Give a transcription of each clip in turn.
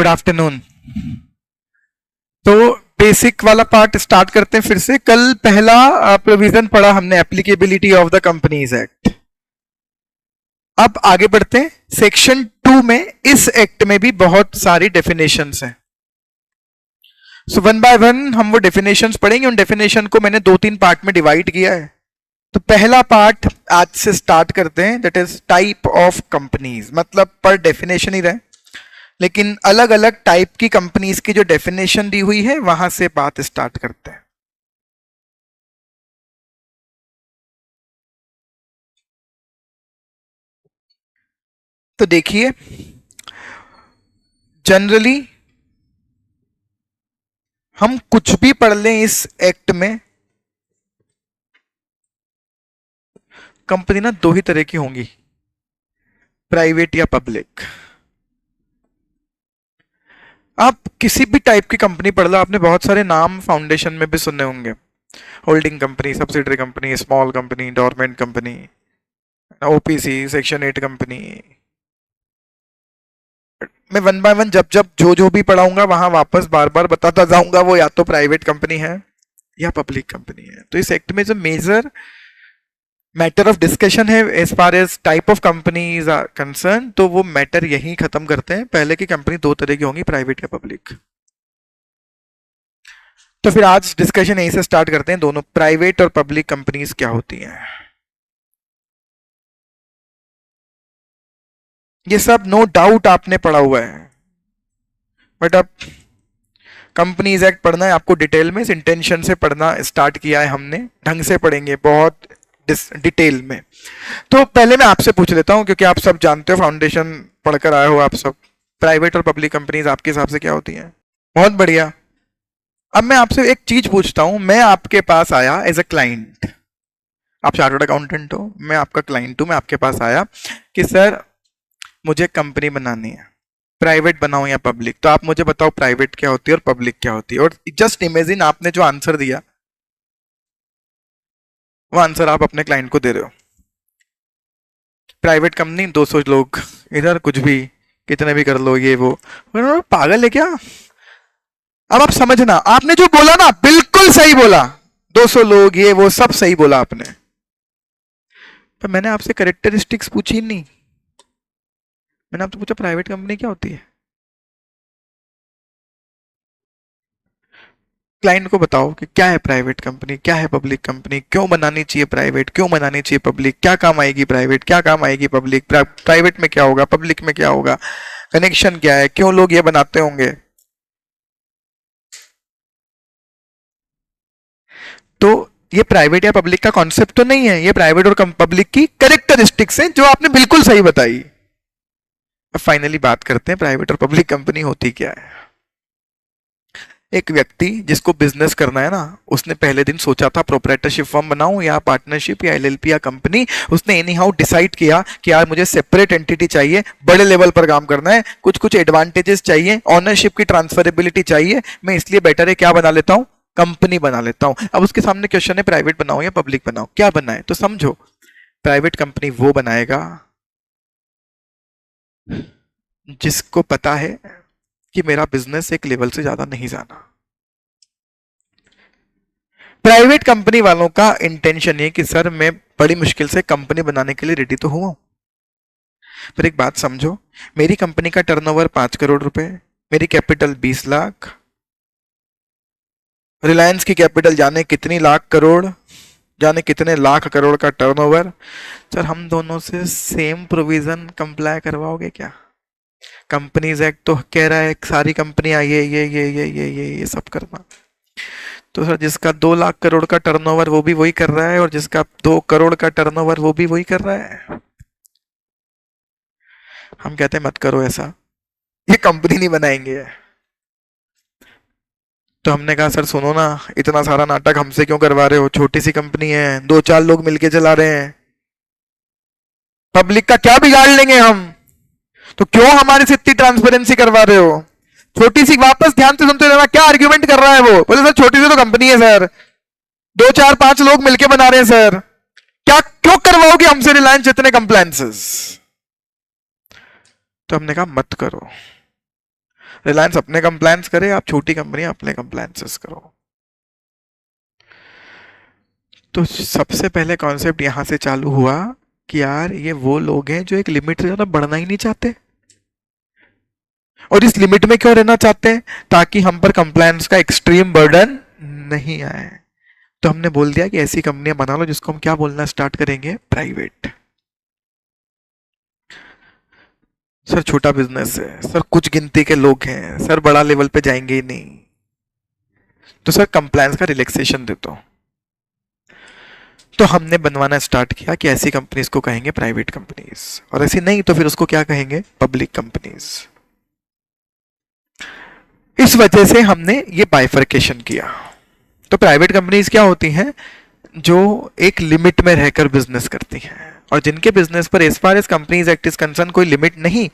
Good afternoon. तो basic वाला part start करते हैं फिर से। कल पहला प्रोविजन पढ़ा हमने, applicability of the companies act. अब आगे बढ़ते हैं सेक्शन 2 में। इस एक्ट में भी बहुत सारी डेफिनेशंस हैं। सो वन बाय वन हम वो डेफिनेशंस पढ़ेंगे। उन डेफिनेशन को मैंने 2-3 पार्ट में डिवाइड किया है। तो पहला पार्ट आज से स्टार्ट करते हैं, that is type of companies. मतलब पर डेफिनेशन ही रहे, लेकिन अलग अलग टाइप की कंपनीज की जो डेफिनेशन दी हुई है वहां से बात स्टार्ट करते हैं। तो देखिए, जनरली हम कुछ भी पढ़ लें इस एक्ट में, कंपनी ना दो ही तरह की होंगी, प्राइवेट या पब्लिक। आप किसी भी टाइप की कंपनी पढ़ लो, आपने बहुत सारे नाम फाउंडेशन में भी सुने होंगे। Holding company, subsidiary company, small company, dormant company, OPC, section 8 company. मैं वन बाय वन जब जब जो भी पढ़ाऊंगा वहां वापस बार बार बताता जाऊंगा, वो या तो प्राइवेट कंपनी है या पब्लिक कंपनी है। तो इस एक्ट में जो मेजर मैटर ऑफ डिस्कशन है as far as type of companies are concern, तो वो मैटर यही खत्म करते हैं। पहले की कंपनी दो तरह की होंगी, प्राइवेट या पब्लिक। तो फिर आज डिस्कशन यहीं से स्टार्ट करते हैं, दोनों प्राइवेट और पब्लिक कंपनीज क्या होती हैं। ये सब नो डाउट आपने पढ़ा हुआ है, बट अब कंपनीज एक्ट पढ़ना है आपको डिटेल में। इस इंटेंशन से पढ़ना स्टार्ट किया है हमने, ढंग से पढ़ेंगे, बहुत डिटेल में। तो पहले मैं आपसे पूछ लेता हूं, क्योंकि आप सब जानते हो, फाउंडेशन पढ़कर आए हो आप सब, प्राइवेट और पब्लिक कंपनीज आपके हिसाब से क्या होती हैं? बहुत बढ़िया। अब मैं आपसे एक चीज पूछता हूं, मैं आपके पास आया एज अ क्लाइंट, आप चार्टर्ड अकाउंटेंट हो, मैं आपका क्लाइंट हूं, मैं आपके पास आया कि सर मुझे कंपनी बनानी है, प्राइवेट बनाऊं या पब्लिक। तो आप मुझे बताओ प्राइवेट क्या होती है और पब्लिक क्या होती है। और जस्ट इमेजिन आपने जो आंसर दिया वो आंसर आप अपने क्लाइंट को दे रहे हो। प्राइवेट कंपनी, 200 लोग, इधर कुछ भी कितने भी कर लो, ये वो। पागल है क्या? अब आप समझना, आपने जो बोला ना बिल्कुल सही बोला, 200 लोग, ये वो सब सही बोला आपने, पर मैंने आपसे कैरेक्टरिस्टिक्स पूछी नहीं। मैंने आपसे पूछा प्राइवेट कंपनी क्या होती है। क्लाइंट को बताओ कि क्या है प्राइवेट कंपनी, क्या है पब्लिक कंपनी, क्यों बनानी चाहिए प्राइवेट, क्यों बनानी चाहिए पब्लिक, क्या काम आएगी प्राइवेट, क्या काम आएगी पब्लिक, प्राइवेट में क्या होगा, पब्लिक में क्या होगा, कनेक्शन क्या है, क्यों लोग ये बनाते होंगे। तो ये प्राइवेट या पब्लिक का कॉन्सेप्ट तो नहीं है, ये प्राइवेट और पब्लिक की कैरेक्टरिस्टिक्स हैं जो आपने बिल्कुल सही बताई। अब फाइनली बात करते हैं प्राइवेट और पब्लिक कंपनी होती क्या है। एक व्यक्ति जिसको बिजनेस करना है ना, उसने पहले दिन सोचा था प्रोप्राइटरशिप फर्म बनाऊं या पार्टनरशिप या एलएलपी या कंपनी। उसने एनी हाउ डिसाइड किया कि यार मुझे सेपरेट एंटिटी चाहिए, बड़े लेवल पर काम करना है, कुछ कुछ एडवांटेजेस चाहिए, ऑनरशिप की ट्रांसफरेबिलिटी चाहिए, मैं इसलिए बेटर है क्या बना लेता हूं, कंपनी बना लेता हूं। अब उसके सामने क्वेश्चन है प्राइवेट बनाओ या पब्लिक बनाओ, क्या बनाए? तो समझो, प्राइवेट कंपनी वो बनाएगा जिसको पता है कि मेरा बिजनेस एक लेवल से ज्यादा नहीं जाना। प्राइवेट कंपनी वालों का इंटेंशन है कि सर मैं बड़ी मुश्किल से कंपनी बनाने के लिए रेडी तो हुआ हूं, पर एक बात समझो, मेरी कंपनी का टर्नओवर 5 करोड़ रुपए, मेरी कैपिटल 20 लाख, रिलायंस की कैपिटल जाने कितनी लाख करोड़, जाने कितने लाख करोड़ का टर्नओवर। सर हम दोनों से सेम प्रोविजन कंप्लाई करवाओगे क्या? कंपनीज एक्ट तो कह रहा है सारी कंपनियां ये सब करना। तो सर जिसका 2 लाख करोड़ का टर्नओवर वो भी वही कर रहा है, और जिसका 2 करोड़ का टर्नओवर वो भी वही कर रहा है। हम कहते हैं मत करो ऐसा, ये कंपनी नहीं बनाएंगे। तो हमने कहा सर सुनो ना, इतना सारा नाटक हमसे क्यों करवा रहे हो, छोटी सी कंपनी है, 2-4 लोग मिलके चला रहे हैं, पब्लिक का क्या बिगाड़ लेंगे हम, तो क्यों हमारे से इतनी ट्रांसपेरेंसी करवा रहे हो। छोटी सी, वापस ध्यान से सुनते रहना क्या आर्ग्यूमेंट कर रहा है वो। बोले सर छोटी सी तो कंपनी है सर, 2-4-5 लोग मिलके बना रहे हैं सर, क्या क्यों करवाओगे हमसे रिलायंस जितने कंप्लायंसेस। तो हमने कहा मत करो, रिलायंस अपने कंप्लायंस करे, आप छोटी कंपनी अपने कंप्लायंसेस करो। तो सबसे पहले कॉन्सेप्ट यहां से चालू हुआ कि यार ये वो लोग हैं जो एक लिमिट से ज्यादा बढ़ना ही नहीं चाहते, और इस लिमिट में क्यों रहना चाहते हैं, ताकि हम पर कंप्लायंस का एक्सट्रीम बर्डन नहीं आए। तो हमने बोल दिया कि ऐसी कंपनियां बना लो जिसको हम क्या बोलना स्टार्ट करेंगे, प्राइवेट। सर छोटा बिजनेस है सर, कुछ गिनती के लोग हैं सर, बड़ा लेवल पे जाएंगे ही नहीं, तो सर कंप्लायंस का रिलैक्सेशन दे दो। तो हमने बनवाना स्टार्ट किया कि ऐसी कंपनीज को कहेंगे प्राइवेट कंपनीज, और ऐसी नहीं तो फिर उसको क्या कहेंगे, पब्लिक कंपनीज। इस वजह से हमने ये बाइफर्केशन किया। तो प्राइवेट कंपनीज क्या होती हैं, जो एक लिमिट में रहकर बिजनेस करती हैं, और जिनके बिजनेस पर as far as companies act is concern कोई लिमिट नहीं,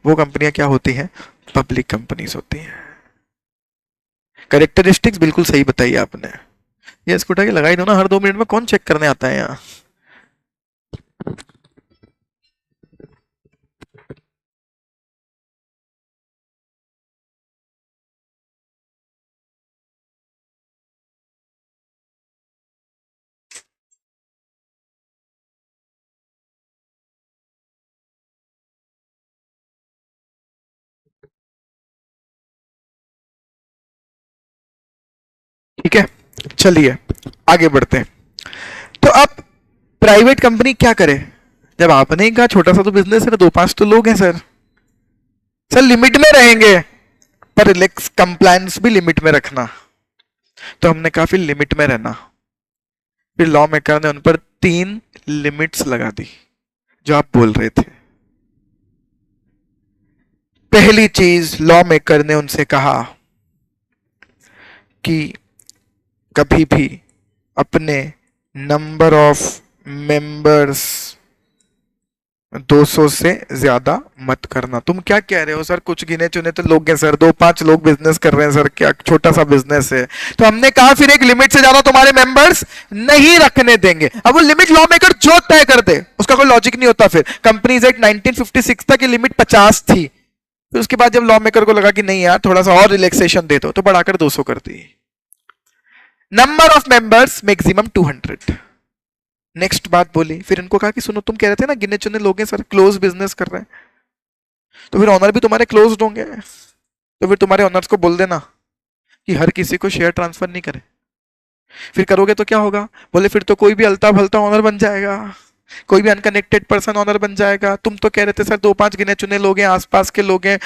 वो कंपनियां क्या होती हैं, पब्लिक कंपनीज होती हैं। करेक्टरिस्टिक्स बिल्कुल सही बताई आपने। ये स्कूटर की लगाई दो ना, हर 2 मिनट में कौन चेक करने आता है यहाँ। ठीक है, चलिए आगे बढ़ते हैं। तो अब प्राइवेट कंपनी क्या करे, जब आपने ही कहा छोटा सा तो बिजनेस है ना, 2-5 तो लोग हैं सर, सर लिमिट में रहेंगे, पर रिलैक्स कंप्लायंस भी लिमिट में रखना। तो हमने कहा फिर लिमिट में रहना। फिर लॉ मेकर ने उन पर 3 लिमिट्स लगा दी जो आप बोल रहे थे। पहली चीज, लॉ मेकर ने उनसे कहा कि कभी भी अपने नंबर ऑफ मेंबर्स 200 से ज्यादा मत करना। तुम क्या कह रहे हो सर, कुछ गिने चुने तो लोग हैं सर, 2-5 लोग बिजनेस कर रहे हैं सर, क्या छोटा सा बिजनेस है। तो हमने कहा फिर एक लिमिट से ज्यादा तुम्हारे मेंबर्स नहीं रखने देंगे। अब वो लिमिट लॉ मेकर जो तय कर दे उसका कोई लॉजिक नहीं होता। फिर कंपनीज एक्ट 1956 तक ये लिमिट 50 थी, फिर उसके बाद जब लॉ मेकर को लगा कि नहीं यार थोड़ा सा और रिलैक्सेशन दे दो, तो बढ़ाकर 200 कर दी। Number of members maximum 200। Next बात बोली, फिर इनको कहा कि सुनो तुम कह रहे थे ना गिने चुने लोग हैं सर, क्लोज बिजनेस कर रहे हैं, तो फिर ऑनर भी तुम्हारे क्लोज होंगे, तो फिर तुम्हारे ऑनर्स को बोल देना कि हर किसी को शेयर ट्रांसफर नहीं करे। फिर करोगे तो क्या होगा, बोले फिर तो कोई भी अलता भलता ऑनर बन जाएगा, कोई भी अनकनेक्टेड पर्सन ऑनर बन जाएगा। तुम तो कह रहे थे सर 2-5 गिने चुने लोग हैं, आसपास के लोग हैं,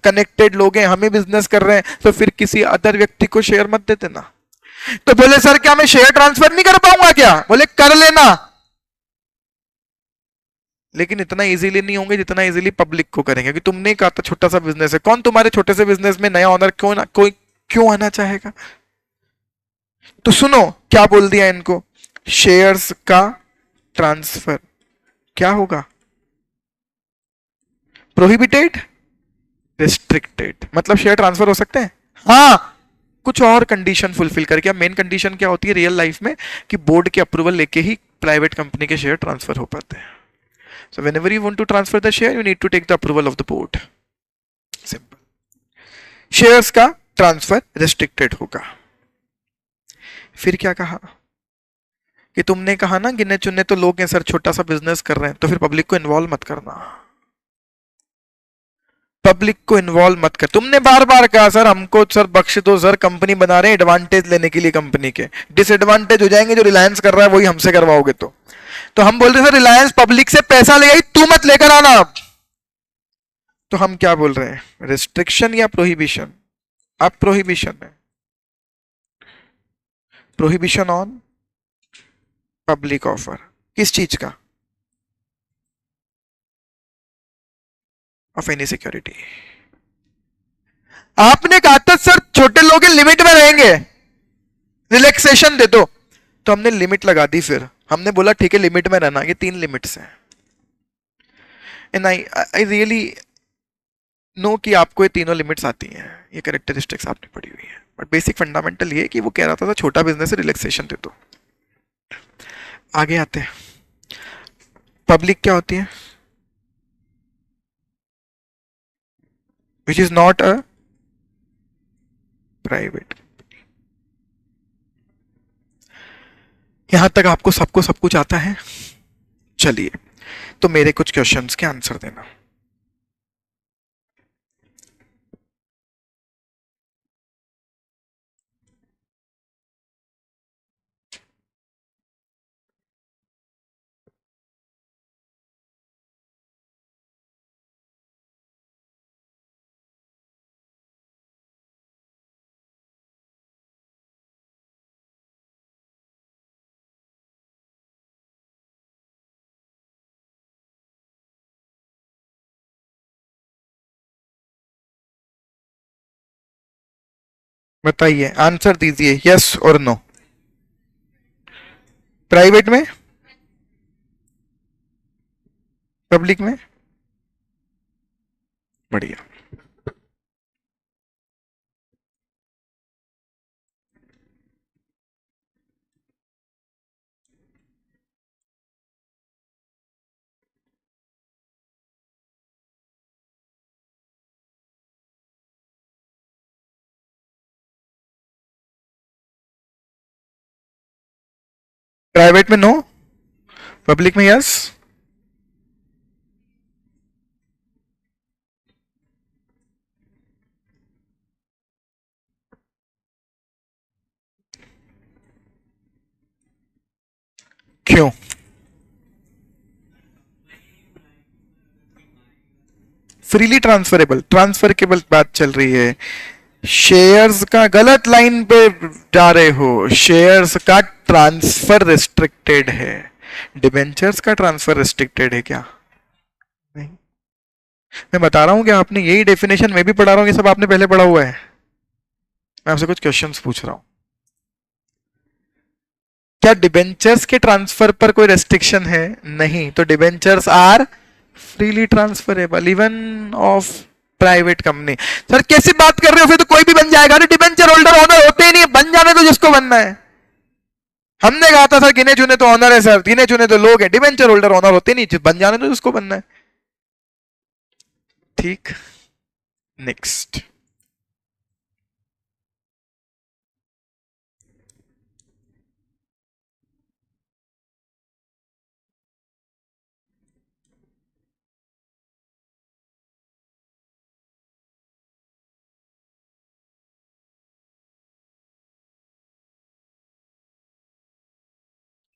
कनेक्टेड लोग हैं, हम ही बिजनेस कर रहे हैं, तो फिर किसी अदर व्यक्ति को शेयर मत दे देना। तो बोले सर क्या मैं शेयर ट्रांसफर नहीं कर पाऊंगा क्या, बोले कर लेना, लेकिन इतना इजीली नहीं होंगे जितना इजीली पब्लिक को करेंगे, कि तुमने कहा था छोटा सा बिजनेस है, कौन तुम्हारे छोटे से बिजनेस में नया ऑनर क्यों ना कोई क्यों आना चाहेगा। तो सुनो क्या बोल दिया इनको, शेयर्स का ट्रांसफर क्या होगा, प्रोहिबिटेड, रिस्ट्रिक्टेड। मतलब शेयर ट्रांसफर हो सकते हैं, हाँ कुछ और कंडीशन फुलफिल करके। मेन कंडीशन क्या होती है रियल लाइफ में, कि बोर्ड के अप्रूवल लेके ही प्राइवेट कंपनी के शेयर ट्रांसफर हो पाते हैं। So whenever you want to transfer the share, you need to take the approval of the board. Simple. Shares का ट्रांसफर रेस्ट्रिक्टेड होगा। फिर क्या कहा कि तुमने कहा ना गिने चुने तो लोग हैं सर, छोटा सा बिजनेस कर रहे हैं, तो फिर पब्लिक को इन्वॉल्व मत करना, पब्लिक को इन्वॉल्व मत कर। तुमने बार बार कहा सर हमको सर बख्श दो सर, कंपनी बना रहे हैं एडवांटेज लेने के लिए, कंपनी के डिसएडवांटेज हो जाएंगे, जो रिलायंस कर रहा है वही हमसे करवाओगे। तो हम बोल रहे सर रिलायंस पब्लिक से पैसा ले आई, तू मत लेकर आना। तो हम क्या बोल रहे हैं, रिस्ट्रिक्शन या प्रोहिबिशन, अब प्रोहिबिशन है, प्रोहिबिशन ऑन पब्लिक ऑफर, किस चीज का, ऑफ एनी सिक्योरिटी। आपने कहा था सर छोटे लोग लिमिट में रहेंगे, रिलैक्सेशन दे दो, तो हमने लिमिट लगा दी। फिर हमने बोला ठीक है लिमिट में रहना, ये 3 लिमिट्स हैं। एंड आई रियली नो कि आपको ये तीनों लिमिट्स आती हैं, ये कैरेक्टरिस्टिक्स आपने पढ़ी हुई है, बट बेसिक फंडामेंटल ये कि वो कह रहा था छोटा बिजनेस है रिलैक्सेशन दे दो। आगे आते हैं, पब्लिक क्या होती है, which is not a private. यहां तक आपको सबको सब कुछ आता है? चलिए, तो मेरे कुछ क्वेश्चंस के आंसर देना। बताइए, आंसर दीजिए, यस और नो। प्राइवेट में, पब्लिक में? बढ़िया। प्राइवेट में नो, पब्लिक में यस। क्यों? फ्रीली ट्रांसफरेबल, ट्रांसफरेबल बात चल रही है। शेयर्स का गलत लाइन पे जा रहे हो। शेयर्स का ट्रांसफर रिस्ट्रिक्टेड है, डिबेंचर्स का ट्रांसफर रिस्ट्रिक्टेड है क्या? नहीं। मैं बता रहा हूं कि आपने यही डेफिनेशन मैं भी पढ़ा रहा हूं, ये सब आपने पहले पढ़ा हुआ है। मैं आपसे कुछ क्वेश्चंस पूछ रहा हूं। क्या डिबेंचर्स के ट्रांसफर पर कोई रेस्ट्रिक्शन है? नहीं। तो debentures are freely transferable even of private company. Sir कैसी बात कर रहे हो, फिर तो कोई भी बन जाएगा ना, डिबेंचर होल्डर ऑनर होते ही नहीं, बन जाने तो जिसको बनना है। हमने कहा था सर गिने चुने तो ऑनर है, सर गिने चुने तो लोग हैं, डिबेंचर होल्डर ऑनर होते नहीं, बन जाने तो जिसको बनना है। ठीक, नेक्स्ट।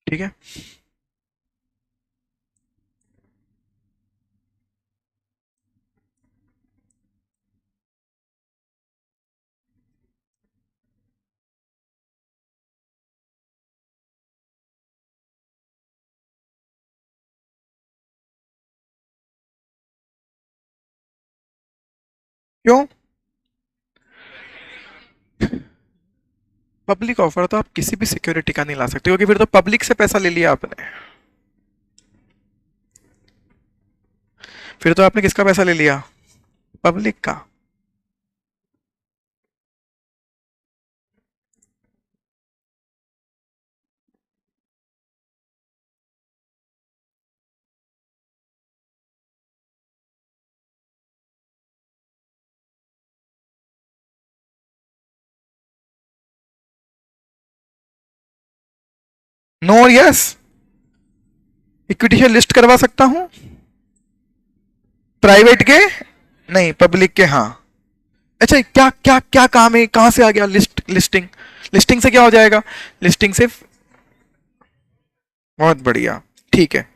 ठीक है, क्यों? पब्लिक ऑफर तो आप किसी भी सिक्योरिटी का नहीं ला सकते, क्योंकि फिर तो पब्लिक से पैसा ले लिया आपने। फिर तो आपने किसका पैसा ले लिया? पब्लिक का। नो और यस। इक्विटी शेयर लिस्ट करवा सकता हूं, प्राइवेट के नहीं, पब्लिक के हाँ। अच्छा, क्या क्या क्या काम है, कहां से आ गया लिस्टिंग? लिस्टिंग से क्या हो जाएगा? लिस्टिंग से बहुत बढ़िया, ठीक है।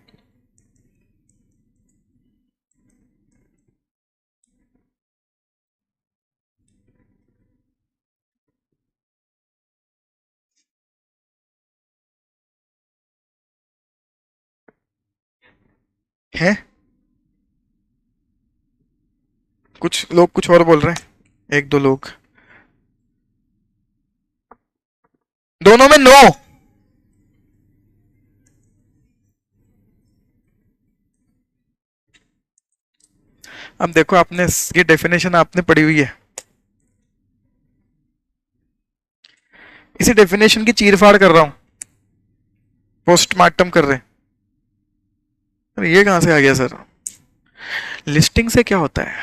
कुछ लोग कुछ और बोल रहे हैं, एक दो लोग। दोनों में नो। अब देखो, आपने ये डेफिनेशन आपने पढ़ी हुई है, इसी डेफिनेशन की चीरफाड़ कर रहा हूं, पोस्टमार्टम कर रहे हैं। अरे ये कहां से आ गया सर? लिस्टिंग से क्या होता है?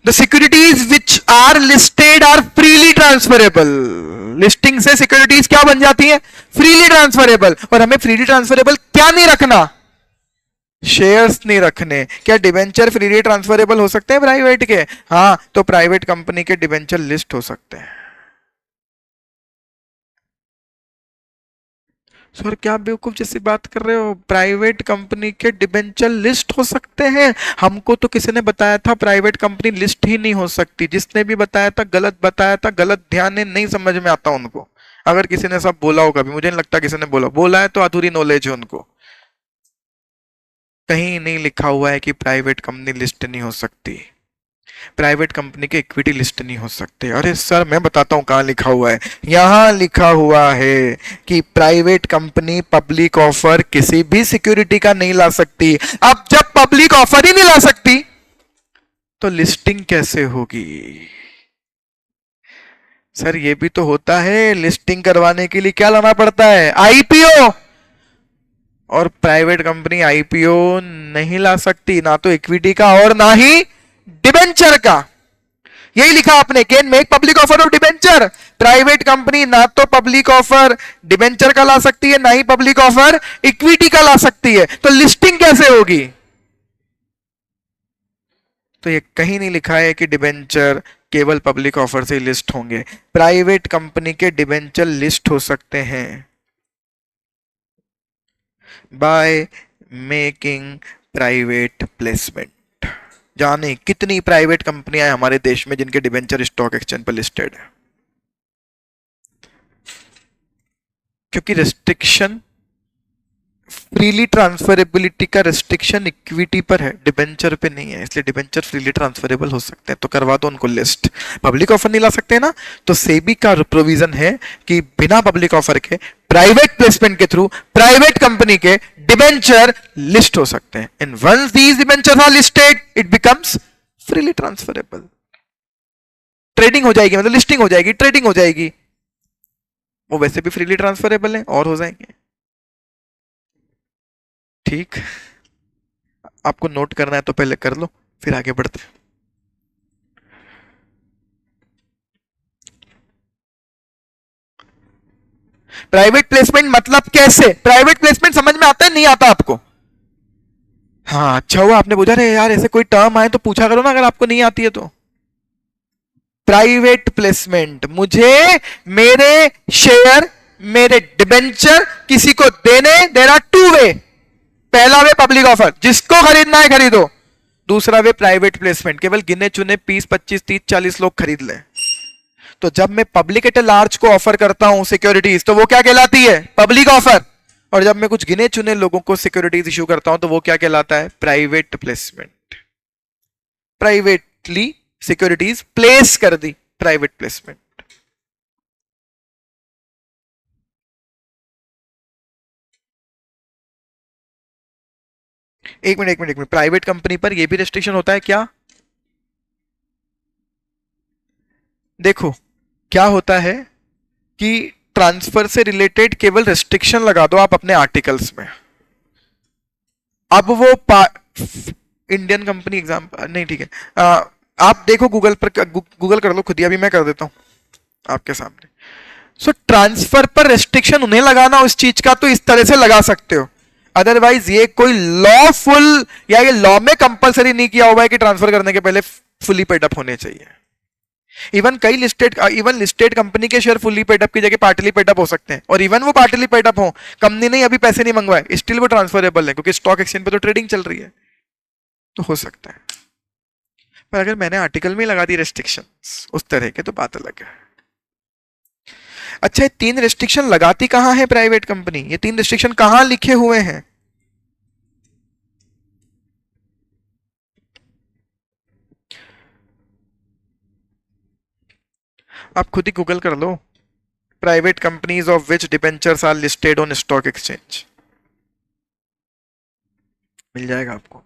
The securities which are listed are freely transferable. Listing से सिक्योरिटीज क्या बन जाती है? Freely transferable. और हमें फ्रीली ट्रांसफरेबल क्या नहीं रखना? शेयर्स नहीं रखने। क्या डिबेंचर फ्रीली ट्रांसफरेबल हो सकते हैं प्राइवेट के? हाँ, तो प्राइवेट कंपनी के डिबेंचर लिस्ट हो सकते हैं। सर क्या बेवकूफ जैसी बात कर रहे हो? प्राइवेट कंपनी के डिबेंचर लिस्ट हो सकते हैं? हमको तो किसी ने बताया था प्राइवेट कंपनी लिस्ट ही नहीं हो सकती। जिसने भी बताया था गलत बताया था, गलत ध्यान है, नहीं समझ में आता उनको। अगर किसी ने सब बोला होगा भी, मुझे नहीं लगता किसी ने बोला है तो अधूरी नॉलेज है उनको। कहीं नहीं लिखा हुआ है कि प्राइवेट कंपनी लिस्ट नहीं हो सकती, प्राइवेट कंपनी के इक्विटी लिस्ट नहीं हो सकते। अरे सर मैं बताता हूं कहां लिखा हुआ है। यहां लिखा हुआ है कि प्राइवेट कंपनी पब्लिक ऑफर किसी भी सिक्योरिटी का नहीं ला सकती। अब जब पब्लिक ऑफर ही नहीं ला सकती तो लिस्टिंग कैसे होगी? सर ये भी तो होता है, लिस्टिंग करवाने के लिए क्या लाना पड़ता है? आईपीओ। और प्राइवेट कंपनी आईपीओ नहीं ला सकती, ना तो इक्विटी का और ना ही डिबेंचर का। यही लिखा आपने, can make public offer of debenture. Private company ना तो पब्लिक ऑफर डिबेंचर का ला सकती है, ना ही पब्लिक ऑफर इक्विटी का ला सकती है। तो लिस्टिंग कैसे होगी? तो ये कहीं नहीं लिखा है कि डिबेंचर केवल पब्लिक ऑफर से लिस्ट होंगे। प्राइवेट कंपनी के डिबेंचर लिस्ट हो सकते हैं बाय मेकिंग प्राइवेट प्लेसमेंट। जाने कितनी प्राइवेट कंपनियां हैं हमारे देश में जिनके डिबेंचर स्टॉक एक्सचेंज पर लिस्टेड है। क्योंकि रेस्ट्रिक्शन, फ्रीली ट्रांसफरेबिलिटी का रेस्ट्रिक्शन इक्विटी पर है, डिबेंचर पे नहीं है, इसलिए डिबेंचर फ्रीली ट्रांसफरेबल हो सकते हैं। तो करवा दो उनको लिस्ट। पब्लिक ऑफर नहीं ला सकते ना, तो सेबी का प्रोविजन है कि बिना पब्लिक ऑफर के प्राइवेट प्लेसमेंट के थ्रू प्राइवेट कंपनी के डिबेंचर लिस्ट हो सकते हैं। And once these debenture are listed it becomes freely transferable. Trading हो जाएगी, मतलब लिस्टिंग हो जाएगी, ट्रेडिंग हो जाएगी। वो वैसे भी फ्रीली ट्रांसफरेबल है और हो जाएंगे। ठीक, आपको नोट करना है तो पहले कर लो, फिर आगे बढ़ते हैं। प्राइवेट प्लेसमेंट मतलब कैसे? प्राइवेट प्लेसमेंट समझ में आता है नहीं आता आपको? हाँ अच्छा हुआ आपने पूछा। रे यार ऐसे कोई टर्म आए तो पूछा करो ना अगर आपको नहीं आती है तो। प्राइवेट प्लेसमेंट, मुझे मेरे शेयर, मेरे डिबेंचर किसी को देने, देना टू वे। पहला वे पब्लिक ऑफर, जिसको खरीदना है खरीदो। दूसरा वे प्राइवेट प्लेसमेंट, केवल गिने चुने 20 25 30 40 लोग खरीद लें। तो जब मैं पब्लिक एट लार्ज को ऑफर करता हूं सिक्योरिटीज तो वो क्या कहलाती है? Public offer. और जब मैं कुछ गिने चुने लोगों को सिक्योरिटीज इशू करता हूं तो वो क्या कहलाता है? Private placement. Privately securities place कर दी, प्राइवेट प्लेसमेंट। एक मिनट, प्राइवेट कंपनी पर यह भी रेस्ट्रिक्शन होता है क्या? देखो क्या होता है कि ट्रांसफर से रिलेटेड केवल रेस्ट्रिक्शन लगा दो आप अपने आर्टिकल्स में। अब वो इंडियन कंपनी एग्जाम्पल नहीं, ठीक है। आप देखो गूगल पर, गूगल कर लो खुद ही, अभी मैं कर देता हूं आपके सामने। सो ट्रांसफर पर रेस्ट्रिक्शन उन्हें लगाना उस चीज का तो इस तरह से लगा सकते हो। अदरवाइज ये कोई लॉफुल या ये लॉ में कंपलसरी नहीं किया हुआ है कि ट्रांसफर करने के पहले फुली पेड अप होने चाहिए। इवन लिस्टेड कंपनी के शेयर फुली पेड अप की जगह पार्टली पेड अप हो सकते हैं। और इवन वो पार्टली पेड अप हो, कंपनी ने अभी पैसे नहीं मंगवाए, स्टिल वो ट्रांसफरेबल है क्योंकि स्टॉक एक्सचेंज पे तो ट्रेडिंग चल रही है, तो हो सकता है। पर अगर मैंने आर्टिकल में लगा दी रेस्ट्रिक्शन उस तरह के तो बात अलग है। अच्छा, ये तीन रेस्ट्रिक्शन लगाती कहां है प्राइवेट कंपनी? ये तीन रेस्ट्रिक्शन कहां लिखे हुए हैं? आप खुद ही गूगल कर लो, private companies of which debentures are listed on stock exchange, मिल जाएगा आपको।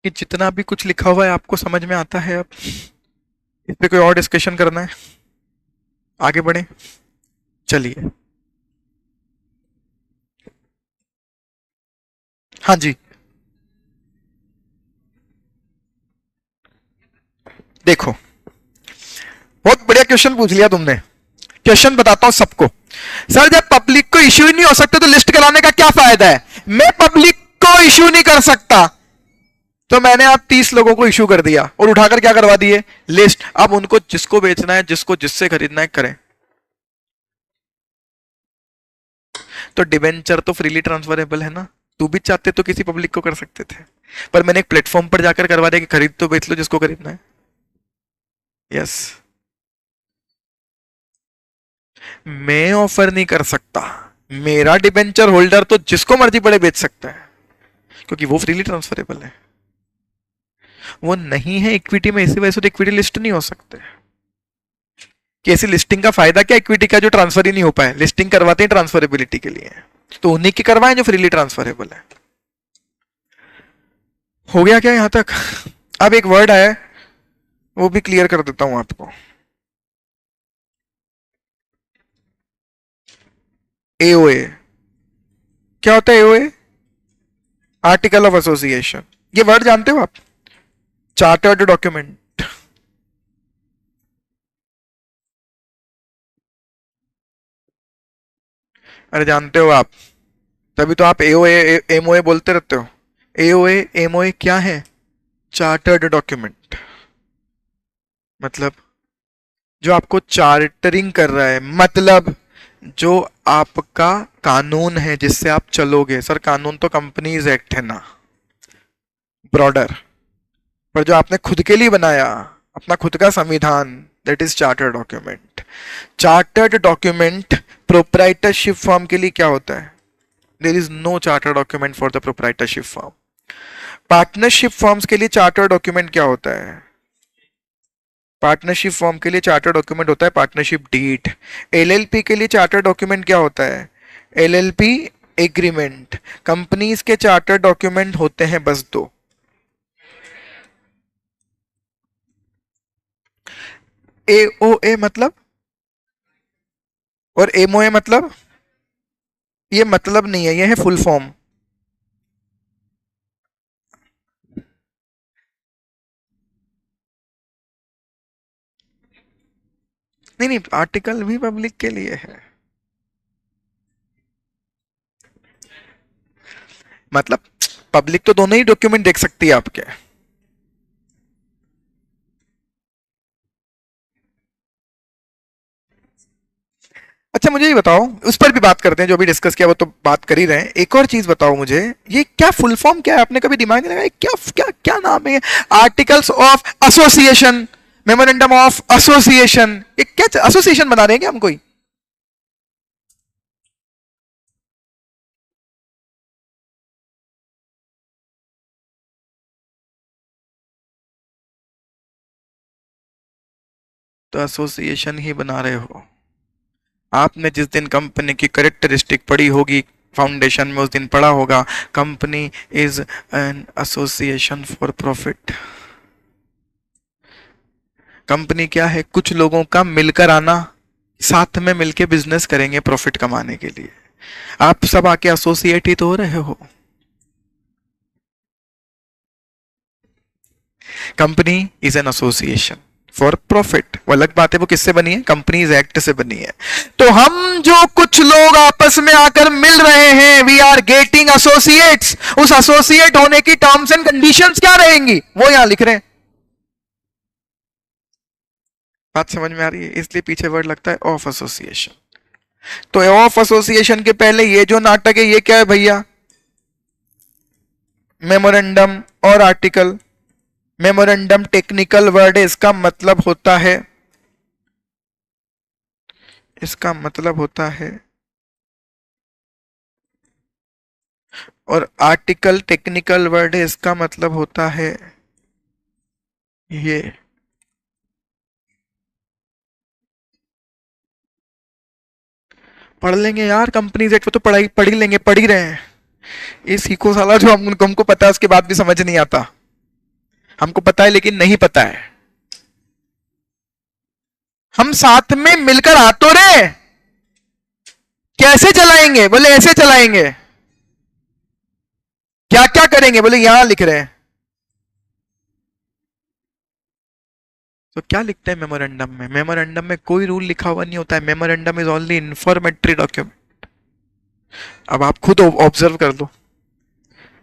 कि जितना भी कुछ लिखा हुआ है आपको समझ में आता है? अब इस पे कोई और डिस्कशन करना है? आगे बढ़े, चलिए। हाँ जी, देखो, बहुत बढ़िया क्वेश्चन पूछ लिया तुमने। क्वेश्चन बताता हूं सबको। सर जब पब्लिक को इश्यू ही नहीं हो सकते तो लिस्ट कराने का क्या फायदा है? मैं पब्लिक को इश्यू नहीं कर सकता, तो मैंने आप 30 लोगों को इश्यू कर दिया और उठाकर क्या करवा दिए? लिस्ट। अब उनको जिसको बेचना है, जिसको जिससे खरीदना है करें। तो डिवेंचर तो फ्रीली ट्रांसफरेबल है ना? तू भी चाहते तो किसी पब्लिक को कर सकते थे, पर मैंने एक प्लेटफॉर्म पर जाकर करवा दिया कि खरीद तो बेच लो जिसको खरीदना है। यस। मैं ऑफर नहीं कर सकता, मेरा डिबेंचर होल्डर तो जिसको मर्जी बड़े बेच सकता है, क्योंकि वो फ्रीली ट्रांसफरेबल है। वो नहीं है इक्विटी में, इसी वजह से तो इक्विटी लिस्ट नहीं हो सकते। कि ऐसी लिस्टिंग का फायदा क्या इक्विटी का जो ट्रांसफर ही नहीं हो पाए? लिस्टिंग करवाते हैं ट्रांसफरेबिलिटी के लिए, तो उन्हीं की करवाएं जो फ्रीली ट्रांसफरेबल है। हो गया क्या यहां तक? अब एक वर्ड आया, वो भी क्लियर कर देता हूं आपको। एओए। क्या होता है एओए? Article of association. ये वर्ड जानते हो आप? Chartered document. अरे जानते हो आप, तभी तो आप एओए एमओए बोलते रहते हो। एओए एमओए क्या है? Chartered document. मतलब जो आपको चार्टरिंग कर रहा है, मतलब जो आपका कानून है जिससे आप चलोगे। सर कानून तो कंपनीज एक्ट है ना, ब्रॉडर। पर जो आपने खुद के लिए बनाया, अपना खुद का संविधान, that is chartered document. Chartered document proprietorship form के लिए क्या होता है? There is no charter document for the proprietorship form. Partnership forms के लिए चार्टर डॉक्यूमेंट क्या होता है? पार्टनरशिप फॉर्म के लिए चार्टर डॉक्यूमेंट होता है पार्टनरशिप डीड। एलएलपी के लिए चार्टर डॉक्यूमेंट क्या होता है? LLP agreement. कंपनीज के चार्टर डॉक्यूमेंट होते हैं बस दो। एओए मतलब, और एमओए मतलब, ये मतलब नहीं है, ये है फुल फॉर्म। नहीं नहीं, आर्टिकल भी पब्लिक के लिए है। मतलब पब्लिक तो दोनों ही डॉक्यूमेंट देख सकती है आपके। अच्छा मुझे ये बताओ, उस पर भी बात करते हैं, जो भी डिस्कस किया वो तो बात कर ही रहे हैं। एक और चीज बताओ मुझे, ये क्या फुल फॉर्म क्या है? आपने कभी दिमाग नहीं लगाया क्या क्या क्या नाम है? Articles of association, memorandum of association. ये क्या एसोसिएशन बना रहे हैं क्या हम कोई? तो एसोसिएशन ही बना रहे हो। आपने जिस दिन कंपनी की करेक्टरिस्टिक पढ़ी होगी फाउंडेशन में, उस दिन पढ़ा होगा company is an association for profit. Company क्या है? कुछ लोगों का मिलकर आना, साथ में मिलके बिजनेस करेंगे प्रॉफिट कमाने के लिए। आप सब आके एसोसिएट ही तो हो रहे हो। Company is an association for profit, वो अलग बात है, वो किससे बनी है? कंपनीज एक्ट से बनी है। तो हम जो कुछ लोग आपस में आकर मिल रहे हैं, वी आर गेटिंग एसोसिएट्स। उस एसोसिएट होने की टर्म्स एंड कंडीशंस क्या रहेंगी वो यहां लिख रहे हैं। बात समझ में आ रही है? इसलिए पीछे वर्ड लगता है ऑफ एसोसिएशन। तो ऑफ एसोसिएशन के पहले ये जो नाटक है ये क्या है भैया? मेमोरेंडम और आर्टिकल। मेमोरेंडम टेक्निकल वर्ड है, इसका मतलब होता है, इसका मतलब होता है, और आर्टिकल टेक्निकल वर्ड है, इसका मतलब होता है ये। पढ़ लेंगे यार, कंपनीज एक्ट तो पढ़ाई पढ़ ही लेंगे, पढ़ ही रहे हैं। इसी को साला जो हमको पता है उसके बाद भी समझ नहीं आता। हमको पता है लेकिन नहीं पता है। हम साथ में मिलकर आ तो रहे, कैसे चलाएंगे? बोले ऐसे चलाएंगे। क्या क्या करेंगे? बोले यहां लिख रहे हैं। तो क्या लिखते हैं मेमोरेंडम में? मेमोरेंडम में कोई रूल लिखा हुआ नहीं होता है। Memorandum is only informatory document. अब आप खुद ऑब्जर्व कर लो,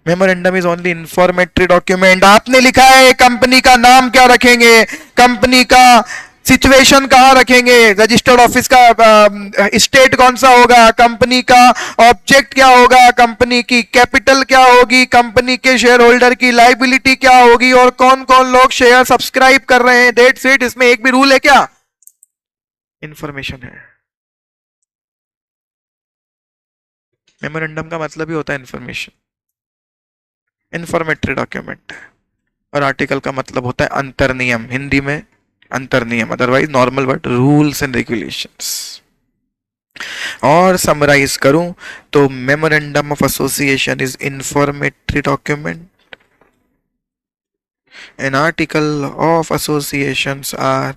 memorandum is only informatory document. आपने लिखा है कंपनी का नाम क्या रखेंगे, कंपनी का सिचुएशन कहां रखेंगे, रजिस्टर्ड ऑफिस का स्टेट कौन सा होगा, कंपनी का ऑब्जेक्ट क्या होगा, कंपनी की कैपिटल क्या होगी, कंपनी के शेयर होल्डर की लाइबिलिटी क्या होगी, और कौन कौन लोग शेयर सब्सक्राइब कर रहे हैं, डेट सीट। इसमें एक भी रूल है क्या? इंफॉर्मेशन है। मेमोरेंडम का मतलब ही होता है इंफॉर्मेशन, इंफॉर्मेटरी डॉक्यूमेंट। और आर्टिकल का मतलब होता है अंतर्नियम, हिंदी में अंतर्नियम, otherwise normal word rules and regulations. और समराइज करूं तो memorandum of association is informatory document, an articles of association are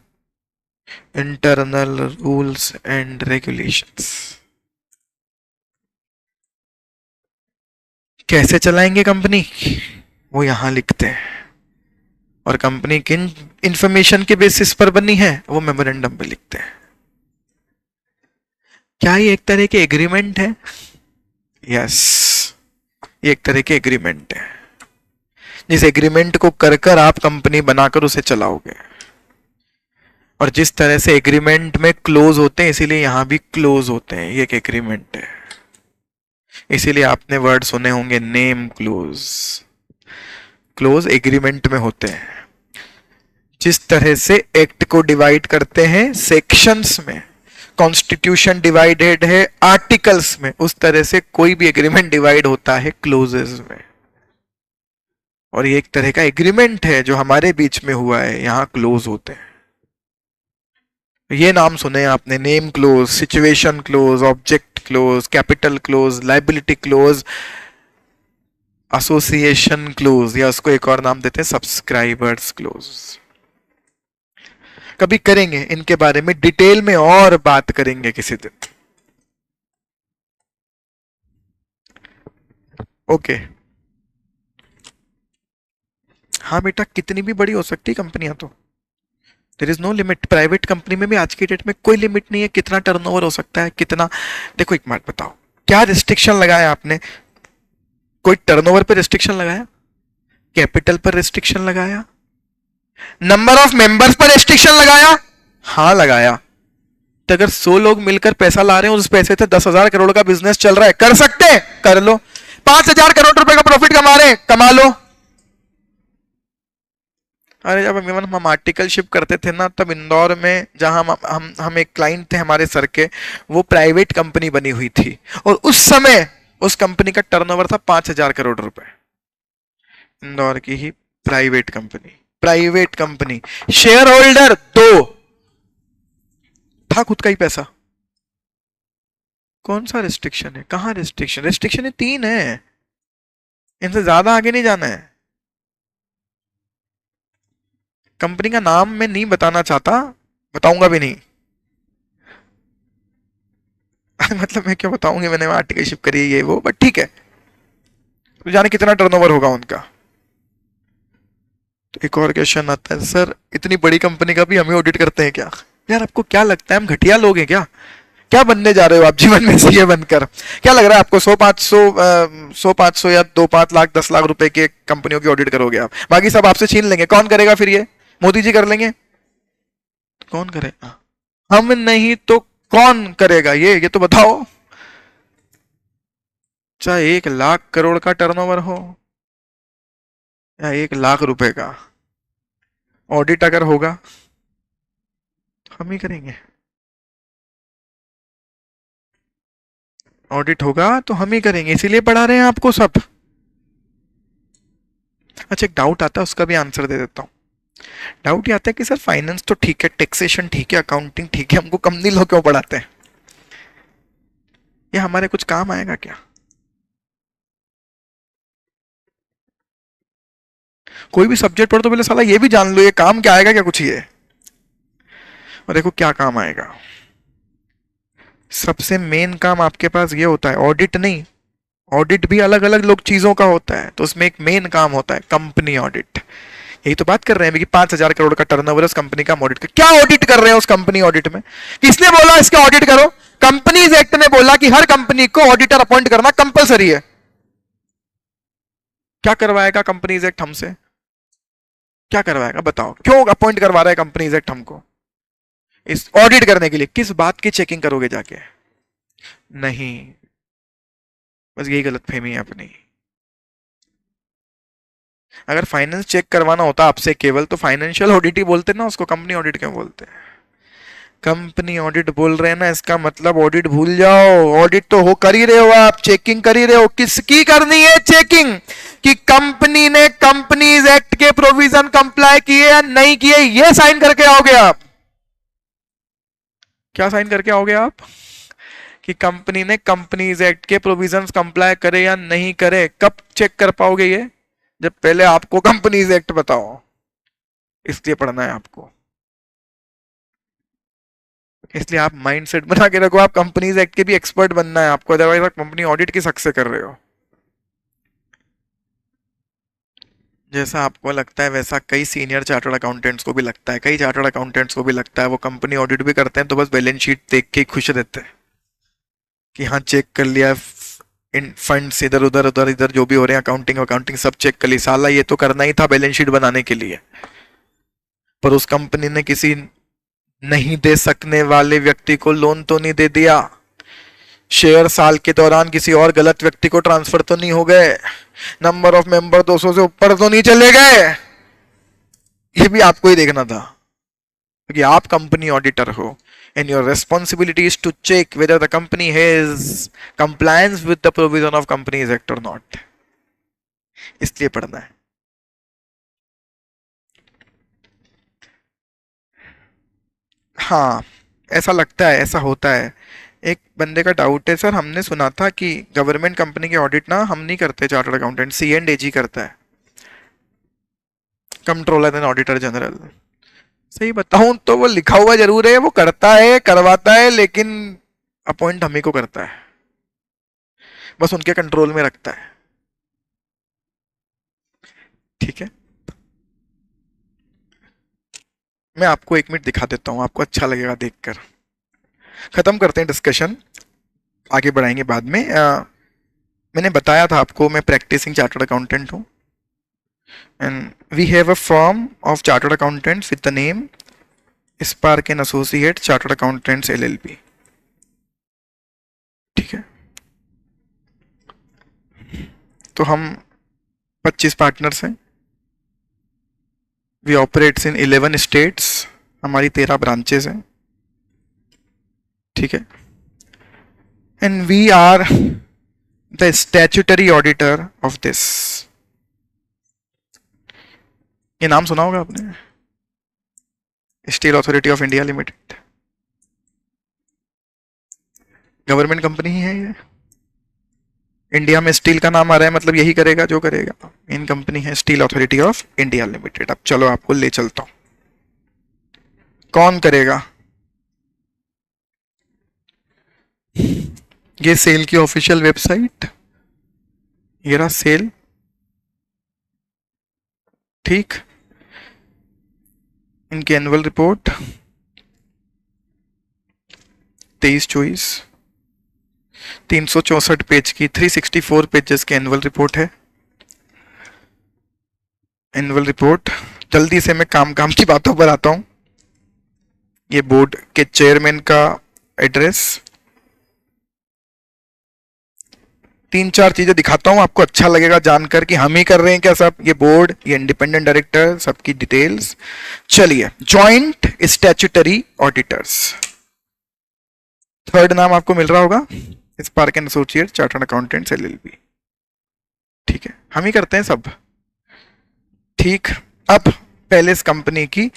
internal rules and regulations. कैसे चलाएंगे कंपनी, वो यहां लिखते हैं। और कंपनी किन इंफॉर्मेशन के बेसिस पर बनी है, वो मेमोरेंडम पे लिखते हैं। क्या ये एक तरह के एग्रीमेंट है? यस, ये एक तरह के एग्रीमेंट है। जिस एग्रीमेंट को कर कर आप कंपनी बनाकर उसे चलाओगे, और जिस तरह से एग्रीमेंट में क्लोज होते हैं, इसीलिए यहां भी क्लोज होते हैं। ये एक एग्रीमेंट है, इसीलिए आपने वर्ड सुने होंगे नेम क्लोज। क्लोज एग्रीमेंट में होते हैं। जिस तरह से एक्ट को डिवाइड करते हैं सेक्शंस में, कॉन्स्टिट्यूशन डिवाइडेड है आर्टिकल्स में, उस तरह से कोई भी एग्रीमेंट डिवाइड होता है क्लोजेस में। और ये एक तरह का एग्रीमेंट है जो हमारे बीच में हुआ है, यहां क्लोज होते हैं। ये नाम सुने आपने, name close, situation close, object close, capital close, liability close, association close, या उसको एक और नाम देते हैं सब्सक्राइबर्स क्लोज। कभी करेंगे इनके बारे में डिटेल में और बात करेंगे किसी दिन। ओके। हाँ बेटा, कितनी भी बड़ी हो सकती है कंपनियां तो, there is no limit. Private company में भी आज की डेट में कोई लिमिट नहीं है कितना टर्नओवर हो सकता है, कितना। देखो एक बात बताओ, क्या रिस्ट्रिक्शन लगाया आपने? कोई टर्नओवर पे रिस्ट्रिक्शन लगाया, कैपिटल पर रिस्ट्रिक्शन लगाया, नंबर ऑफ मेंबर्स पर रिस्ट्रिक्शन लगाया? हाँ लगाया। तो अगर 100 लोग मिलकर पैसा ला रहे हैं, उस पैसे से 10,000 करोड़ का बिजनेस चल रहा है, कर सकते हैं? कर लो। 5,000 करोड़ रुपए का प्रॉफिट कमा रहे हैं, कमा लो। अरे जब हम आर्टिकल शिप करते थे ना, तब इंदौर में जहां हम एक क्लाइंट थे हमारे सर के, वो प्राइवेट कंपनी बनी हुई थी, और उस समय उस कंपनी का टर्नओवर था 5,000 करोड़ रुपए। इंदौर की ही private company, private company, shareholder 2 था, खुद का ही पैसा। कौन सा रिस्ट्रिक्शन है? कहां रिस्ट्रिक्शन? रिस्ट्रिक्शन 3 है, इनसे ज्यादा आगे नहीं जाना है। कंपनी का नाम मैं नहीं बताना चाहता, बताऊंगा भी नहीं। मतलब मैं क्यों बताऊंगी, मैंने आर्टिकल शिप करी है ये वो, बट ठीक है। तो जाने कितना टर्नओवर होगा उनका। तो एक और क्वेश्चन आता है, सर इतनी बड़ी कंपनी का भी हमें ऑडिट करते हैं क्या? यार आपको क्या लगता है हम घटिया लोग हैं क्या? क्या बनने जा रहे हो आप जीवन में सीए बनकर? क्या लग रहा है आपको 100-500 या 2-5 लाख 10 लाख रुपए के कंपनियों की ऑडिट करोगे आप, बाकी सब आपसे छीन लेंगे? कौन करेगा फिर ये? मोदी जी कर लेंगे? कौन करेगा? हम नहीं तो कौन करेगा ये तो बताओ। चाहे 1 लाख करोड़ का टर्नओवर हो या 1 लाख रुपए का, ऑडिट अगर होगा तो हम ही करेंगे। ऑडिट होगा तो हम ही करेंगे, इसीलिए पढ़ा रहे हैं आपको सब। अच्छा एक डाउट आता है, उसका भी आंसर दे देता हूँ। डाउट ये आता है कि सर फाइनेंस तो ठीक है, टैक्सेशन ठीक है, अकाउंटिंग ठीक है, हमको कंपनी लोग क्यों पढ़ाते हैं? ये हमारे कुछ काम आएगा क्या? कोई भी सब्जेक्ट पढ़ो तो पहले साला ये भी जान लो ये काम क्या आएगा, क्या कुछ ये, और देखो क्या काम आएगा। सबसे मेन काम आपके पास ये होता है, ऑडिट नहीं, ऑडिट भी अलग अलग लोग चीजों का होता है, तो उसमें एक मेन काम होता है कंपनी ऑडिट। यही तो बात कर रहे हैं कि 5,000 करोड़ का टर्नओवर है उस कंपनी का, ऑडिट क्या ऑडिट कर रहे हैं उस कंपनी ऑडिट में, किसने बोला इसके ऑडिट करो? कंपनीज एक्ट ने बोला कि हर कंपनी को ऑडिटर अपॉइंट करना कंपलसरी है। क्या करवाएगा कंपनीज एक्ट हमसे? क्या करवाएगा बताओ, क्यों अपॉइंट करवा रहा है कंपनीज एक्ट हमको? इस ऑडिट करने के लिए। किस बात की चेकिंग करोगे जाके? नहीं, बस यही गलतफहमी है अपनी। अगर फाइनेंस चेक करवाना होता आपसे केवल तो फाइनेंशियल ऑडिट ही बोलते ना उसको, कंपनी ऑडिट क्यों बोलते हैं? कंपनी ऑडिट बोल रहे हैं ना, इसका मतलब ऑडिट भूल जाओ। ऑडिट तो हो कर ही रहे हो आप, चेकिंग कर ही रहे हो। किसकी करनी है चेकिंग? कि कंपनी ने कंपनीज एक्ट के प्रोविजन कंप्लाई किए या नहीं किए, ये साइन करके आओगे आप। क्या साइन करके आओगे आप? कि कंपनी ने कंपनीज एक्ट के प्रोविजंस कंप्लाई करे या नहीं करे। कब चेक कर पाओगे ये? जब पहले आपको कंपनीज एक्ट बताओ। इसलिए पढ़ना है आपको, इसलिए आप माइंड सेट बना के रखो, आप कंपनीज एक्ट के भी एक्सपर्ट बनना है आपको, अदरवाइज आप कंपनी ऑडिट किस हक से कर रहे हो? जैसा आपको लगता है वैसा कई सीनियर चार्टर्ड अकाउंटेंट्स को भी लगता है, कई चार्टर्ड अकाउंटेंट्स को भी लगता है। वो कंपनी ऑडिट भी करते हैं तो बस बैलेंस शीट देख के खुश रहते हैं कि हाँ चेक कर लिया, इन फंड्स इधर उधर उधर इधर जो भी हो रहे हैं, अकाउंटिंग अकाउंटिंग सब चेक कर ली। साला ये तो करना ही था बैलेंस शीट बनाने के लिए, पर उस कंपनी ने किसी नहीं दे सकने वाले व्यक्ति को लोन तो नहीं दे दिया, शेयर साल के दौरान किसी और गलत व्यक्ति को ट्रांसफर तो नहीं हो गए, नंबर ऑफ मेंबर 200 से ऊपर तो नहीं चले गए। ये भी आपको ही देखना था, क्योंकि आप कंपनी ऑडिटर हो and your responsibility is to check whether the company has compliance with the provision of Companies Act or not. इसलिए पढ़ना है। हाँ, ऐसा लगता है, ऐसा होता है। एक बंदे का डाउट है, सर हमने सुना था कि गवर्नमेंट कंपनी के ऑडिट ना हम नहीं करते, चार्टर्ड अकाउंटेंट C&AG करता है, कंट्रोलर एंड ऑडिटर जनरल। सही बताऊं तो वो लिखा हुआ जरूर है, वो करता है करवाता है, लेकिन अपॉइंट हम ही को करता है, बस उनके कंट्रोल में रखता है। ठीक है, मैं आपको 1 मिनट दिखा देता हूं, आपको अच्छा लगेगा देखकर। खत्म करते हैं डिस्कशन, आगे बढ़ाएंगे बाद में। मैंने बताया था आपको मैं प्रैक्टिसिंग चार्टर्ड अकाउंटेंट हूं, and we have a firm of chartered accountants with the name Spark and associate chartered accountants LLP। ठीक है, तो हम 25 पार्टनर्स हैं। वी ऑपरेट्स इन 11 स्टेट्स, हमारी 13 ब्रांचेस हैं। ठीक है, and we are the statutory auditor of this. ये नाम सुना होगा आपने, Steel Authority of India Limited. Government company ही है ये, इंडिया में स्टील का नाम आ रहा है मतलब यही करेगा जो करेगा। इन कंपनी है steel Authority of India limited. अब चलो आपको ले चलता हूं, कौन करेगा? ये सेल की ऑफिशियल वेबसाइट, ये रहा सेल। ठीक, इनकी एनुअल रिपोर्ट 23-24 364 पेज की, 364 पेजेस की एनुअल रिपोर्ट है। एनुअल रिपोर्ट, जल्दी से मैं काम काम की बातों पर आता हूं। ये बोर्ड के चेयरमैन का एड्रेस, 3-4 चीजें दिखाता हूं, आपको अच्छा लगेगा जानकर कि हम ही कर रहे हैं क्या सब। ये बोर्ड, ये इंडिपेंडेंट डायरेक्टर, सबकी डिटेल्स। चलिए, जॉइंट स्टैट्यूटरी ऑडिटर्स, थर्ड नाम आपको मिल रहा होगा, spark and associate chartered accountants LLP। ठीक है, हम ही करते हैं सब। ठीक, अब पहले इस कंपनी की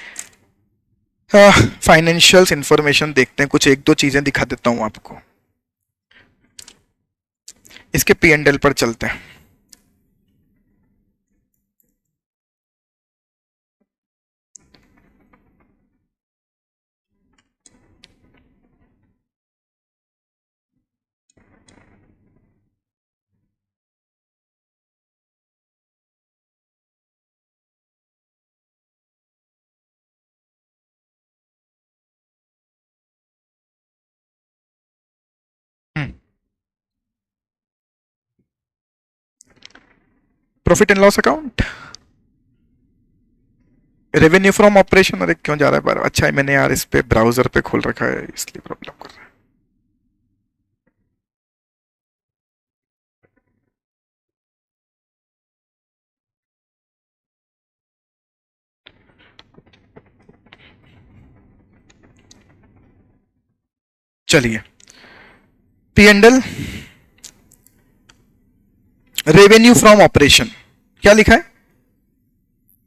फाइनेंशियल इंफॉर्मेशन देखते हैं, कुछ 1-2 चीजें दिखा देता हूं आपको। इसके P&L पर चलते हैं। Profit and loss account, revenue from operation. अरे क्यों जा रहा है बार? अच्छा है, मैंने यार इस पे ब्राउजर पे खोल रखा है इसलिए प्रॉब्लम कर रहा है। चलिए, P and L, revenue from operation, क्या लिखा है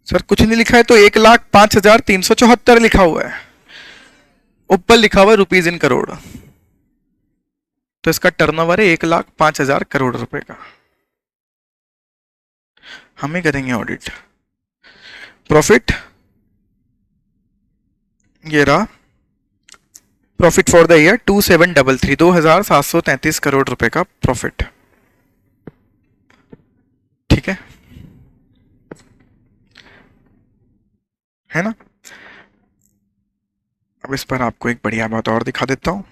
सर? कुछ नहीं लिखा है तो 1,05,374 लिखा हुआ है, ऊपर लिखा हुआ है रुपीज इन करोड़, तो इसका टर्नओवर है 1,05,000 करोड़ रुपए का। हम ही करेंगे ऑडिट। प्रॉफिट ये रहा, profit for the year 2733, 2,733 crore रुपए का प्रॉफिट। ठीक है ना? अब इस पर आपको एक बढ़िया बात और दिखा देता हूं।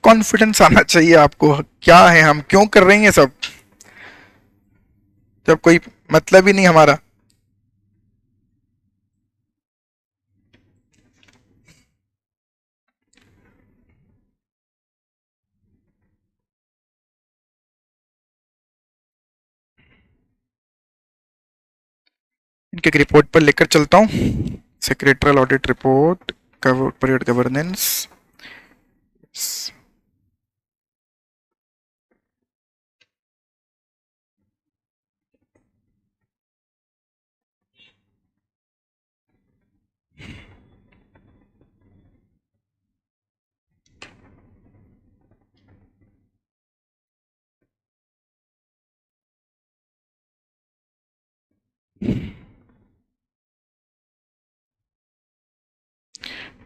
कॉन्फिडेंस आना चाहिए आपको, क्या है हम क्यों कर रहे हैं सब, जब कोई मतलब ही नहीं हमारा। इनके रिपोर्ट पर लेकर चलता हूं, secretarial audit report, period governance.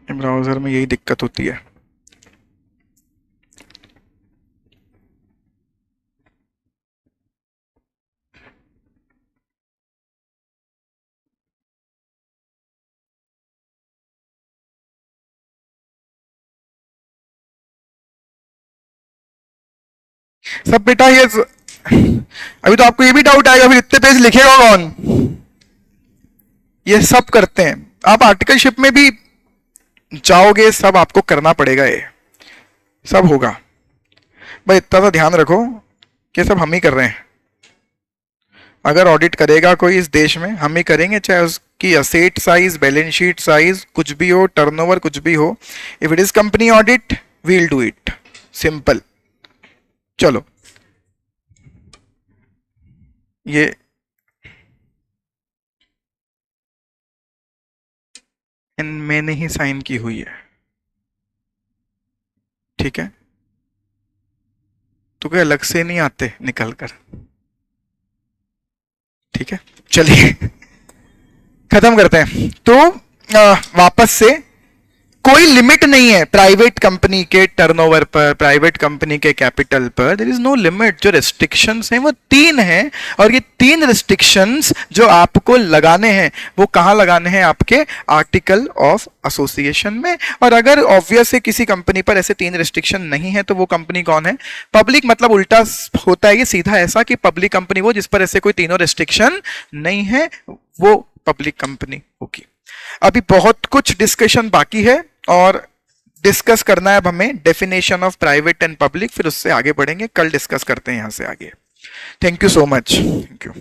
Browser में यही दिक्कत होती है। सब बेटा ये अभी तो आपको ये भी डाउट आएगा फिर इतने पेज लिखेगा कौन? ये सब करते हैं आप, आर्टिकलशिप में भी जाओगे सब आपको करना पड़ेगा, ये सब होगा। भाई इतना सा ध्यान रखो कि सब हम ही कर रहे हैं। अगर ऑडिट करेगा कोई इस देश में, हम ही करेंगे, चाहे उसकी asset size, balance sheet size कुछ भी हो, टर्नओवर कुछ भी हो। If it is company audit we will do it, simple. चलो ये मैंने ही साइन की हुई है, ठीक है? तो क्या अलग से नहीं आते निकल कर? ठीक है, चलिए खत्म करते हैं। तो वापस से कोई लिमिट नहीं है प्राइवेट कंपनी के टर्नओवर पर, प्राइवेट कंपनी के कैपिटल पर, देयर इज नो लिमिट। जो रेस्ट्रिक्शंस हैं वो 3 हैं, और ये 3 रेस्ट्रिक्शंस जो आपको लगाने हैं वो कहां लगाने हैं? आपके आर्टिकल ऑफ एसोसिएशन में। और अगर ऑब्वियस है किसी कंपनी पर ऐसे 3 रेस्ट्रिक्शन नहीं है तो वो कंपनी कौन है? पब्लिक। मतलब उल्टा होता है ये सीधा ऐसा कि पब्लिक कंपनी वो जिस पर ऐसे कोई तीनों रेस्ट्रिक्शन नहीं है, वो पब्लिक कंपनी होगी। अभी बहुत कुछ डिस्कशन बाकी है और डिस्कस करना है अब हमें definition of private and public, फिर उससे आगे बढ़ेंगे, कल डिस्कस करते हैं यहां से आगे। Thank you so much, thank you.